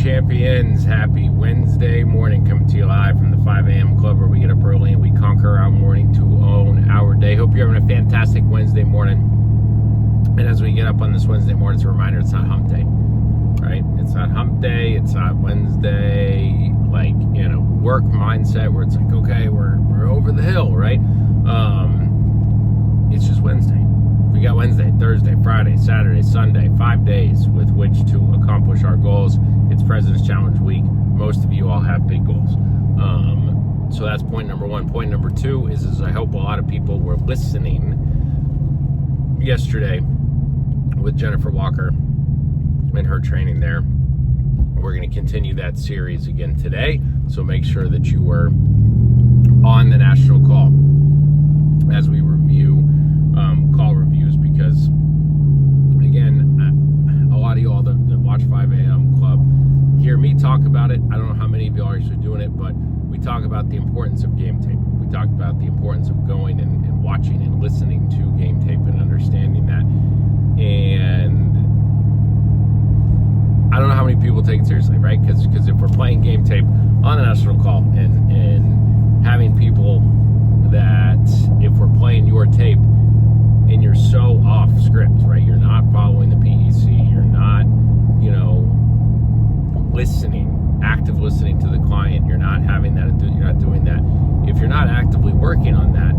champions, happy Wednesday morning, coming to you live from the 5 a.m. club where we get up early and we conquer our morning to own our day. Hope you're having a fantastic Wednesday morning. And as we get up on this Wednesday morning, it's a reminder it's not hump day, right? It's not hump day, it's not Wednesday, work mindset where it's like, okay, we're over the hill, right? It's just Wednesday. We got Wednesday, Thursday, Friday, Saturday, Sunday, 5 days with which to accomplish our goals. It's President's Challenge Week. Most of you all have big goals. So that's point number one. Point number two is I hope a lot of people were listening yesterday with Jennifer Walker and her training there. We're going to continue that series again today. So make sure that you were on the national call as we review call reviews, because again, a lot of you all that watch 5 a.m. club hear me talk about it. I don't know how many of you are actually doing it, but we talk about the importance of game tape. We talk about the importance of going and watching and listening to game tape and understanding that. And I don't know how many people take it seriously, right? Because if we're playing game tape on the national call and having people that if we're playing your tape and you're so off script, right? You're not following the PEC. You're not, active listening to the client. You're not having that. You're not doing that. If you're not actively working on that,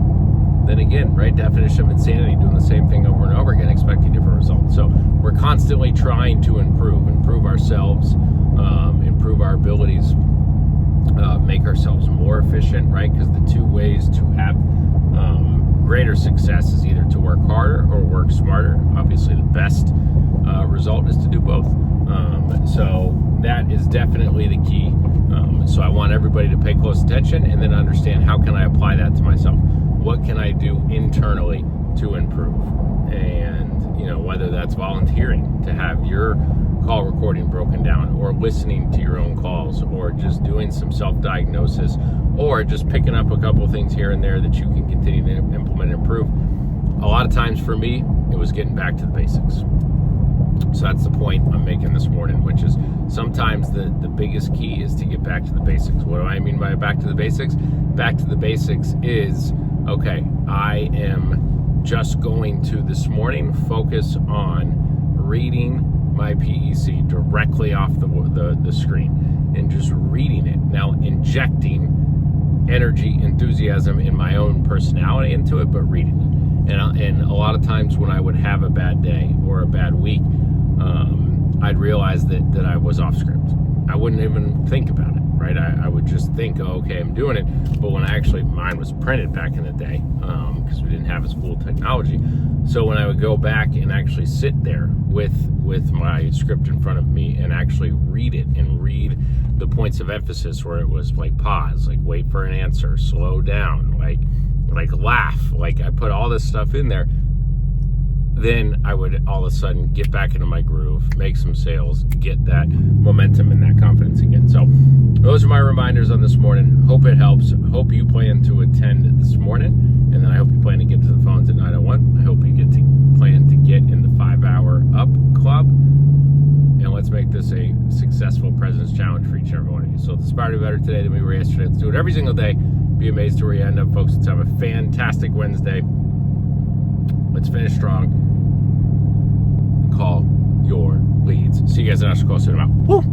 then again, right? Definition of insanity, doing the same thing over and over again, expecting different results. So we're constantly trying to improve ourselves, improve our abilities, make ourselves more efficient, right? Because the two ways to have greater success is either to work harder or work smarter. Obviously, the best result is to do both. So that is definitely the key. So I want everybody to pay close attention and then understand, how can I apply that to myself? What can I do internally to improve? And, whether that's volunteering to have your call recording broken down, or listening to your own calls, or just doing some self-diagnosis, or just picking up a couple things here and there that you can continue to implement and improve. A lot of times for me, it was getting back to the basics. So that's the point I'm making this morning, which is sometimes the biggest key is to get back to the basics. What do I mean by back to the basics? Back to the basics is, okay, I am just going to this morning focus on reading my PEC directly off the screen and just reading it. Now, injecting energy, enthusiasm in my own personality into it, but reading it. And a lot of times when I would have a bad day or a bad week, I'd realize that I was off script. I wouldn't even think about it, right? I would just think, oh, okay, I'm doing it. But when mine was printed back in the day, because we didn't have as cool technology. So when I would go back and actually sit there with my script in front of me and actually read it and read the points of emphasis, where it was like pause, like wait for an answer, slow down, like laugh, like I put all this stuff in there, then I would all of a sudden get back into my groove, make some sales, get that momentum and that confidence again. So those are my reminders on this morning. Hope it helps. Hope you plan to attend this morning. And then I hope you plan to get to the phones at 901. I hope you plan to get in the 5 hour up club. And let's make this a successful President's Challenge for each and every one of you. So let's aspire to be better today than we were yesterday. Let's do it every single day. Be amazed to where you end up, folks. Let's have a fantastic Wednesday. Let's finish strong. Call your leads. See you guys at National Call soon. I'm out. Woo!